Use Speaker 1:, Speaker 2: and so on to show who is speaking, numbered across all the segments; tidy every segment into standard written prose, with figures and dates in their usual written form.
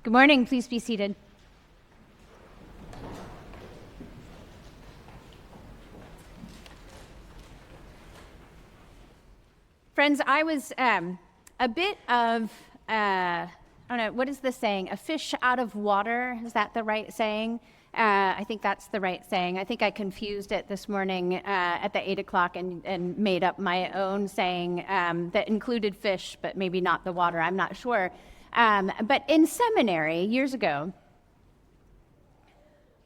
Speaker 1: Good morning. Please be seated. Friends, I was a bit of, I don't know, what is the saying? A fish out of water? Is that the right saying? I think that's the right saying. I think I confused it this morning at the 8 o'clock and made up my own saying that included fish, but maybe not the water. I'm not sure. But in seminary years ago,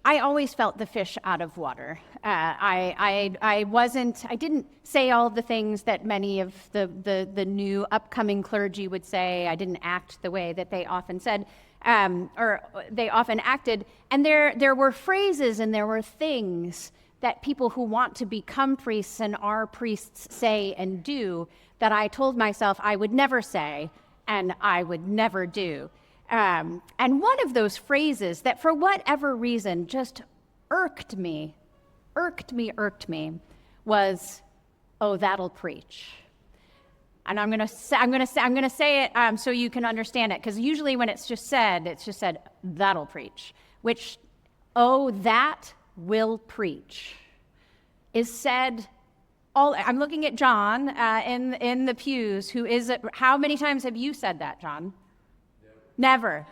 Speaker 1: I always felt the fish out of water. I didn't say all the things that many of the new upcoming clergy would say. I didn't act the way that they often said, or they often acted. And there were phrases and there were things that people who want to become priests and are priests say and do that I told myself I would never say and I would never do. And one of those phrases that for whatever reason just irked me was, "Oh, that'll preach." And I'm gonna say it so you can understand it, because usually when it's just said, "That'll preach," which, "Oh, that will preach," is said. I'm looking at John in the pews, who is. How many times have you said that, John? Never.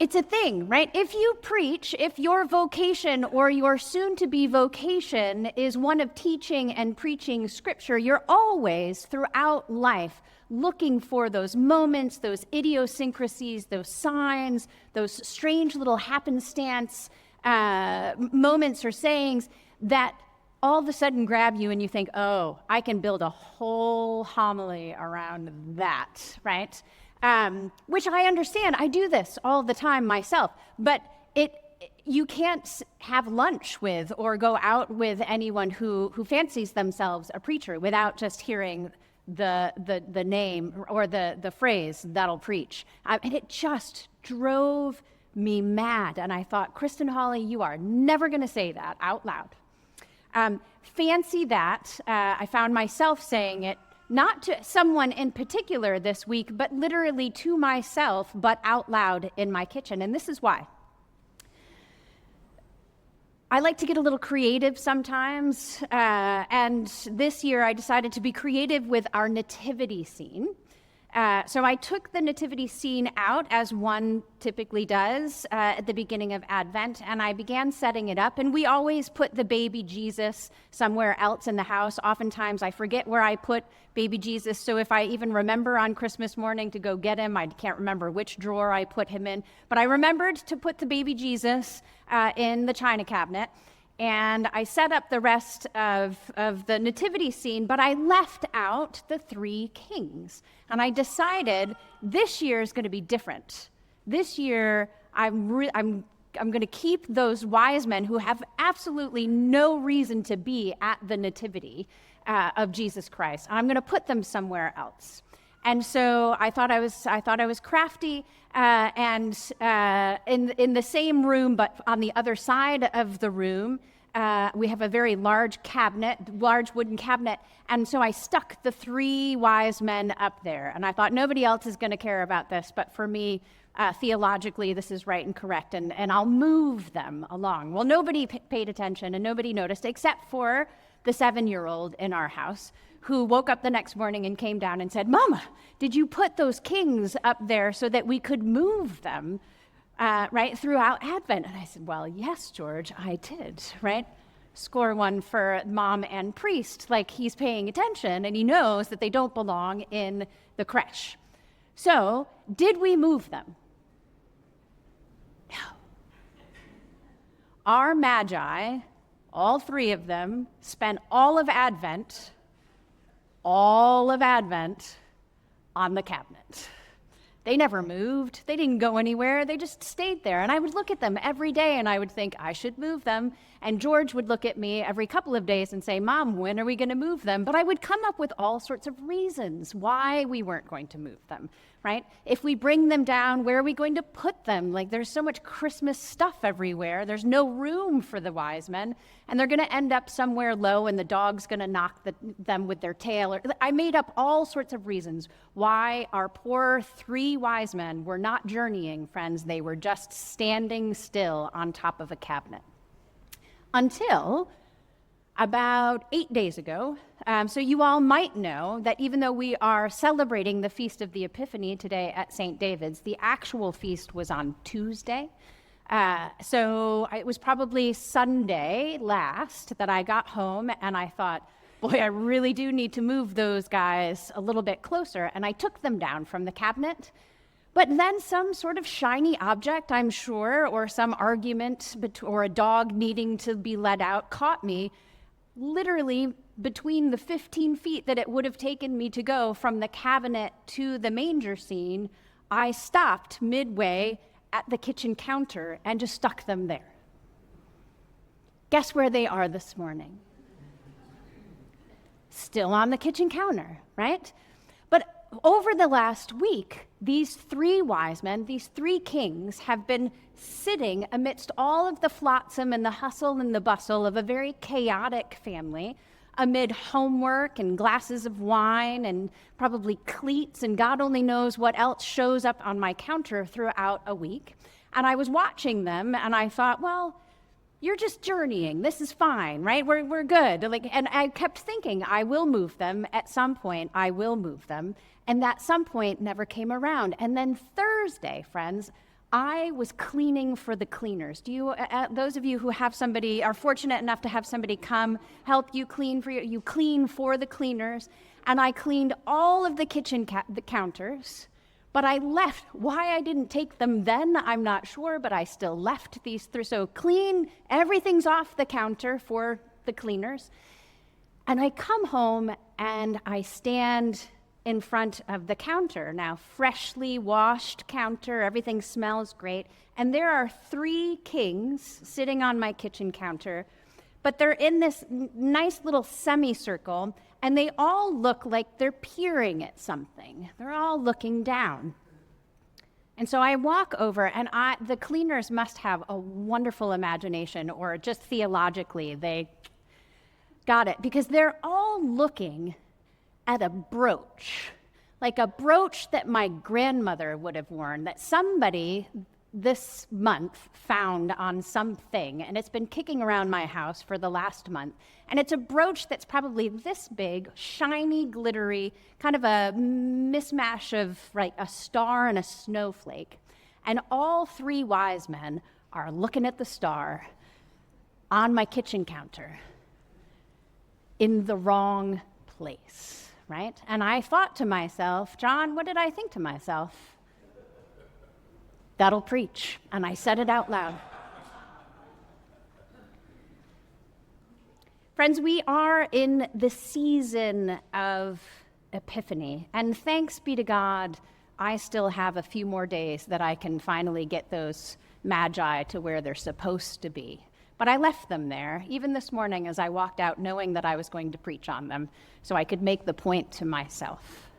Speaker 1: It's a thing, right? If you preach, if your vocation or your soon-to-be vocation is one of teaching and preaching Scripture, you're always, throughout life, looking for those moments, those idiosyncrasies, those signs, those strange little happenstance moments or sayings that all of a sudden grab you and you think, "Oh, I can build a whole homily around that," right? Which I understand. I do this all the time myself, but you can't have lunch with or go out with anyone who fancies themselves a preacher without just hearing the name or the phrase, "That'll preach." And it just drove me mad. And I thought, Kristen, Hawley, you are never going to say that out loud. Fancy that. I found myself saying it, not to someone in particular this week, but literally to myself, but out loud in my kitchen. And this is why. I like to get a little creative sometimes. And this year I decided to be creative with our nativity scene. So I took the nativity scene out, as one typically does at the beginning of Advent, and I began setting it up. And we always put the baby Jesus somewhere else in the house. Oftentimes I forget where I put baby Jesus, so if I even remember on Christmas morning to go get him, I can't remember which drawer I put him in. But I remembered to put the baby Jesus in the china cabinet. And I set up the rest of the nativity scene, but I left out the three kings. And I decided this year is going to be different. This year, I'm going to keep those wise men who have absolutely no reason to be at the nativity of Jesus Christ. I'm going to put them somewhere else. And so I thought I was crafty, and in the same room, but on the other side of the room, we have a very large wooden cabinet, and so I stuck the three wise men up there. And I thought nobody else is going to care about this, but for me, theologically, this is right and correct, and I'll move them along. Well, nobody paid attention and nobody noticed, except for the 7-year-old in our house, who woke up the next morning and came down and said, "Mama, did you put those kings up there so that we could move them right throughout Advent?" And I said, "Well, yes, George, I did," right? Score one for mom and priest, like he's paying attention and he knows that they don't belong in the creche. So, did we move them? No. Our magi, all three of them, spent all of Advent on the cabinet. They never moved. They didn't go anywhere. They just stayed there. And I would look at them every day and I would think, I should move them. And George would look at me every couple of days and say, "Mom, when are we going to move them?" But I would come up with all sorts of reasons why we weren't going to move them. right? If we bring them down, where are we going to put them? Like, there's so much Christmas stuff everywhere. There's no room for the wise men, and they're going to end up somewhere low, and the dog's going to knock them with their tail. I made up all sorts of reasons why our poor 3 wise men were not journeying, friends. They were just standing still on top of a cabinet. Until about 8 days ago. So you all might know that even though we are celebrating the Feast of the Epiphany today at St. David's, the actual feast was on Tuesday. So it was probably Sunday last that I got home and I thought, boy, I really do need to move those guys a little bit closer. And I took them down from the cabinet. But then some sort of shiny object, I'm sure, or some argument or a dog needing to be let out caught me literally between the 15 feet that it would have taken me to go from the cabinet to the manger scene. I stopped midway at the kitchen counter and just stuck them there. Guess where they are this morning? Still on the kitchen counter, right? But over the last week, these 3 wise men, these 3 kings, have been sitting amidst all of the flotsam and the hustle and the bustle of a very chaotic family, amid homework and glasses of wine and probably cleats and God only knows what else shows up on my counter throughout a week. And I was watching them and I thought, well, you're just journeying. This is fine, right? We're good. And I kept thinking, I will move them at some point. I will move them. And that some point never came around. And then Thursday, friends, I was cleaning for the cleaners. Do you, those of you who have somebody, are fortunate enough to have somebody come help you clean for you clean for the cleaners. And I cleaned all of the kitchen the counters. But I left. Why I didn't take them then, I'm not sure, but I still left these 3. So clean, everything's off the counter for the cleaners. And I come home and I stand in front of the counter. Now, freshly washed counter, everything smells great. And there are 3 kings sitting on my kitchen counter, but they're in this nice little semicircle, and they all look like they're peering at something. They're all looking down. And so I walk over, and the cleaners must have a wonderful imagination, or just theologically, they got it, because they're all looking at a brooch, like a brooch that my grandmother would have worn, that somebody this month found on something, and it's been kicking around my house for the last month. And it's a brooch that's probably this big, shiny, glittery, kind of a mismatch of like a star and a snowflake. And all 3 wise men are looking at the star on my kitchen counter in the wrong place, right? And I thought to myself, John, what did I think to myself? That'll preach. And I said it out loud. Friends, we are in the season of Epiphany. And thanks be to God, I still have a few more days that I can finally get those magi to where they're supposed to be. But I left them there, even this morning as I walked out, knowing that I was going to preach on them, so I could make the point to myself.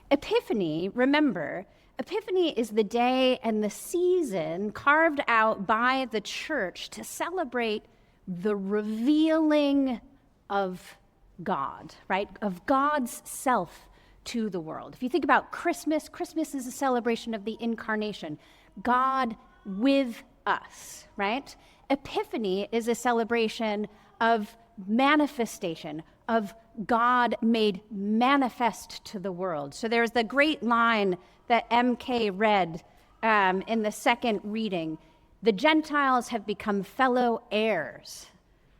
Speaker 1: Epiphany, remember, Epiphany is the day and the season carved out by the church to celebrate the revealing of God, right? Of God's self to the world. If you think about Christmas, Christmas is a celebration of the incarnation, God with us, right? Epiphany is a celebration of manifestation, of God made manifest to the world. So there's the great line that MK read in the second reading. The Gentiles have become fellow heirs,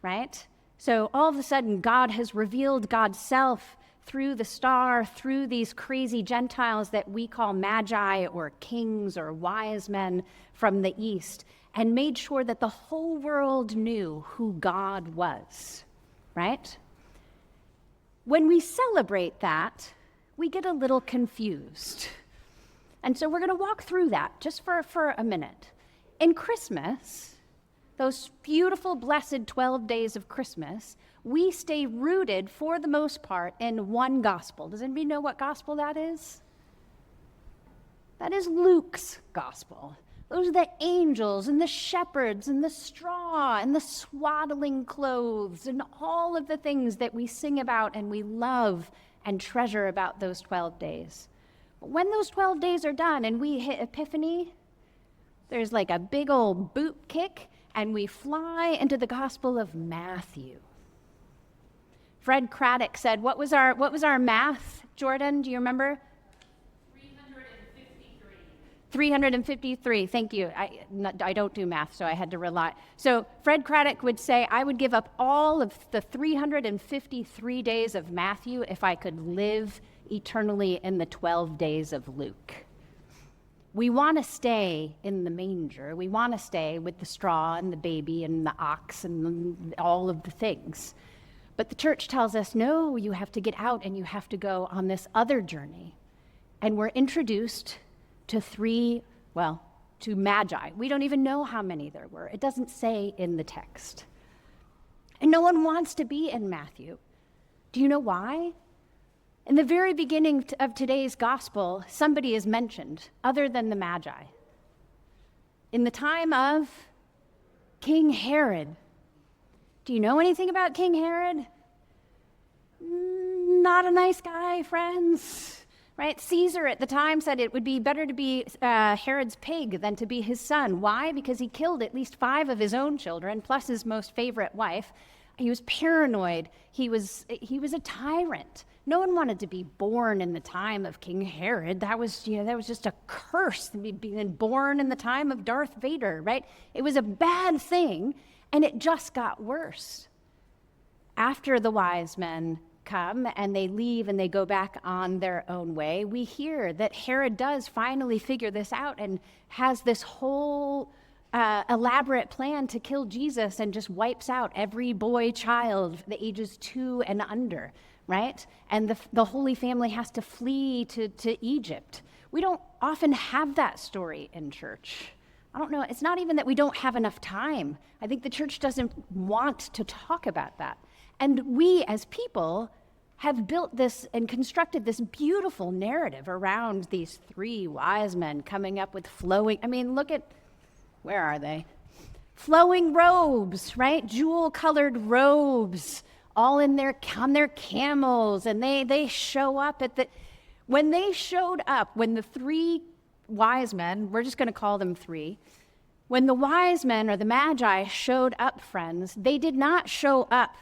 Speaker 1: right? So all of a sudden, God has revealed God's self through the star, through these crazy Gentiles that we call magi or kings or wise men from the East, and made sure that the whole world knew who God was, right? When we celebrate that, we get a little confused. And so we're going to walk through that just for a minute. In Christmas, those beautiful, blessed 12 days of Christmas, we stay rooted, for the most part, in one gospel. Does anybody know what gospel that is? That is Luke's gospel. Those are the angels and the shepherds and the straw and the swaddling clothes and all of the things that we sing about and we love and treasure about those 12 days. But when those 12 days are done and we hit Epiphany, there's like a big old boot kick and we fly into the Gospel of Matthew. Fred Craddock said, what was our math, Jordan? Do you remember? 353, thank you. I don't do math, so I had to rely. So Fred Craddock would say, I would give up all of the 353 days of Matthew if I could live eternally in the 12 days of Luke. We want to stay in the manger. We want to stay with the straw and the baby and the ox and all of the things. But the church tells us, no, you have to get out and you have to go on this other journey. And we're introduced to magi. We don't even know how many there were. It doesn't say in the text. And no one wants to be in Matthew. Do you know why? In the very beginning of today's gospel, somebody is mentioned other than the magi. In the time of King Herod. Do you know anything about King Herod? Not a nice guy, friends. Right? Caesar at the time said it would be better to be Herod's pig than to be his son. Why? Because he killed at least 5 of his own children, plus his most favorite wife. He was paranoid. He was a tyrant. No one wanted to be born in the time of King Herod. That was just a curse, being born in the time of Darth Vader, right? It was a bad thing, and it just got worse. After the wise men come and they leave and they go back on their own way, we hear that Herod does finally figure this out and has this whole elaborate plan to kill Jesus and just wipes out every boy child the ages 2 and under, right? And the Holy Family has to flee to Egypt. We don't often have that story in church. I don't know, it's not even that we don't have enough time. I think the church doesn't want to talk about that. And we as people have built this and constructed this beautiful narrative around these 3 wise men coming up with look at, where are they? Flowing robes, right? Jewel-colored robes, all on their camels, and they show up when they showed up, when the 3 wise men, we're just going to call them 3, when the wise men or the magi showed up, friends, they did not show up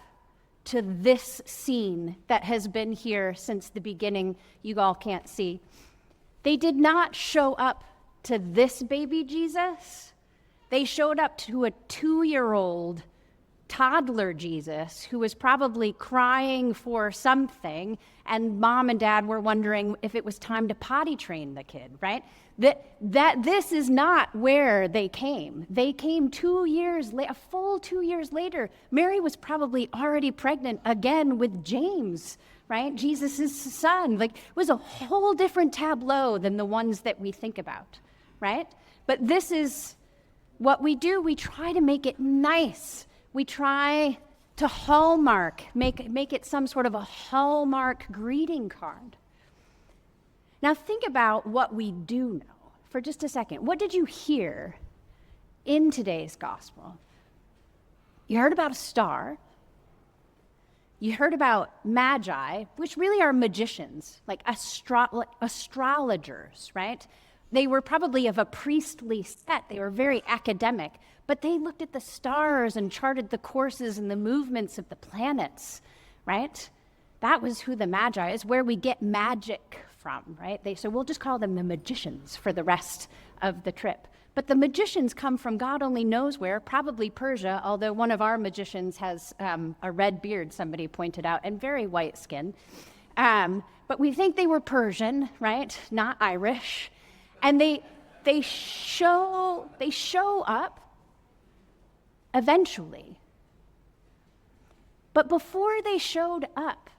Speaker 1: to this scene that has been here since the beginning, you all can't see. They did not show up to this baby Jesus. They showed up to a 2-year-old toddler Jesus who was probably crying for something, and mom and dad were wondering if it was time to potty train the kid, right? That this is not where they came. They came a full 2 years later. Mary was probably already pregnant again with James, right? Jesus' son. It was a whole different tableau than the ones that we think about, right? But this is what we do. We try to make it nice. We try to hallmark, make it some sort of a hallmark greeting card. Now think about what we do know for just a second. What did you hear in today's gospel? You heard about a star. You heard about magi, which really are magicians, like astrologers, right? They were probably of a priestly set. They were very academic, but they looked at the stars and charted the courses and the movements of the planets, right? That was who the Magi is, where we get magic from, right? So we'll just call them the magicians for the rest of the trip. But the magicians come from God only knows where, probably Persia, although one of our magicians has a red beard, somebody pointed out, and very white skin. But we think they were Persian, right? Not Irish. And they show up eventually. But before they showed up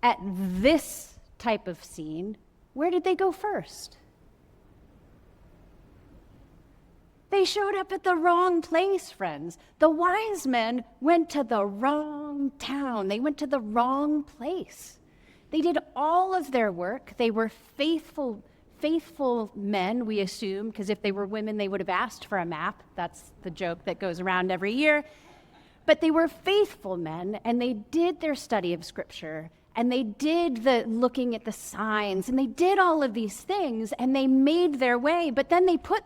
Speaker 1: at this type of scene, where did they go first? They showed up at the wrong place, friends. The wise men went to the wrong town. They went to the wrong place. They did all of their work. They were faithful men, we assume, because if they were women, they would have asked for a map. That's the joke that goes around every year. But they were faithful men, and they did their study of Scripture, and they did the looking at the signs, and they did all of these things, and they made their way. But then they put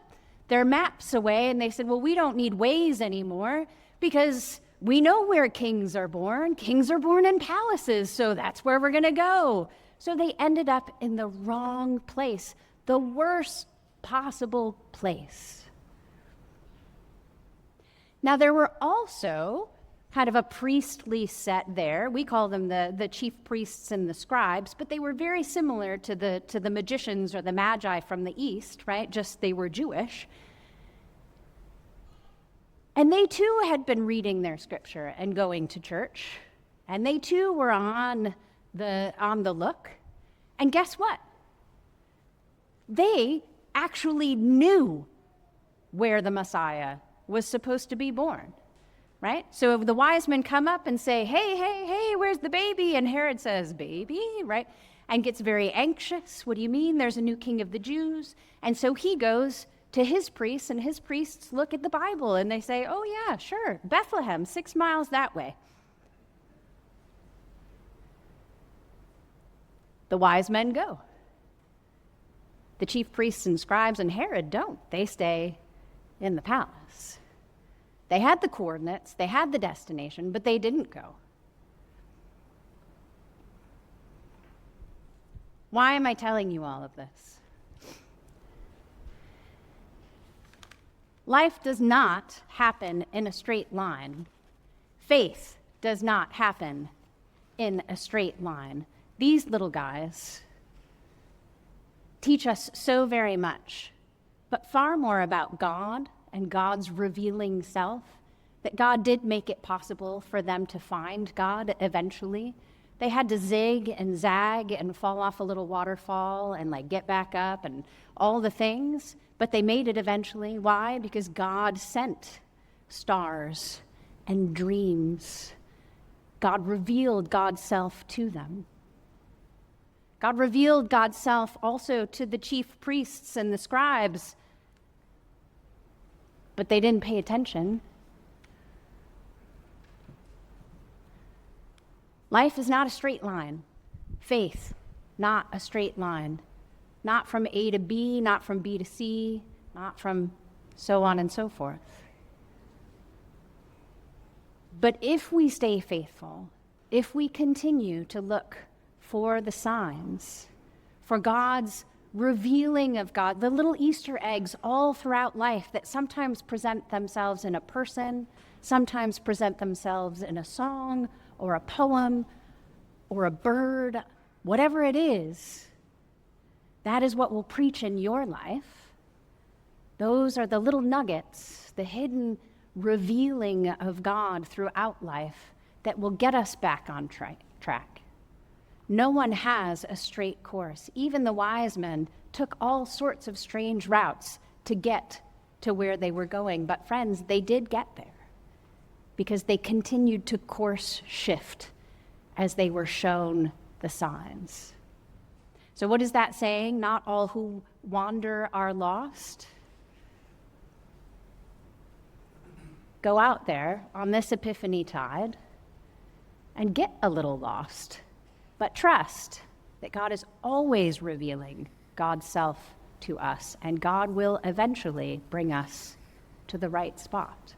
Speaker 1: their maps away, and they said, well, we don't need ways anymore, because we know where kings are born. Kings are born in palaces, so that's where we're going to go. So they ended up in the wrong place, the worst possible place. Now, there were also kind of a priestly set there. We call them the chief priests and the scribes, but they were very similar to the magicians or the magi from the east, right? Just they were Jewish. And they too had been reading their scripture and going to church. And they too were on the look. And guess what? They actually knew where the Messiah was supposed to be born, right? So if the wise men come up and say, hey, where's the baby? And Herod says, baby, right? And gets very anxious. What do you mean? There's a new king of the Jews. And so he goes to his priests, and his priests look at the Bible and they say, oh yeah, sure, Bethlehem, 6 miles that way. The wise men go. The chief priests and scribes and Herod don't. They stay in the palace. They had the coordinates, they had the destination, but they didn't go. Why am I telling you all of this? Life does not happen in a straight line. Faith does not happen in a straight line. These little guys teach us so very much, but far more about God and God's revealing self, that God did make it possible for them to find God eventually. They had to zig and zag and fall off a little waterfall and get back up and all the things, but they made it eventually. Why? Because God sent stars and dreams. God revealed God's self to them. God revealed God's self also to the chief priests and the scribes, but they didn't pay attention. Life is not a straight line. Faith, not a straight line. Not from A to B, not from B to C, not from so on and so forth. But if we stay faithful, if we continue to look for the signs, for God's revealing of God, the little Easter eggs all throughout life that sometimes present themselves in a person, sometimes present themselves in a song or a poem or a bird, whatever it is, that is what we'll preach in your life. Those are the little nuggets, the hidden revealing of God throughout life that will get us back on track. No one has a straight course. Even the wise men took all sorts of strange routes to get to where they were going. But friends, they did get there because they continued to course shift as they were shown the signs. So what is that saying? Not all who wander are lost. Go out there on this Epiphany tide and get a little lost, but trust that God is always revealing God's self to us, and God will eventually bring us to the right spot.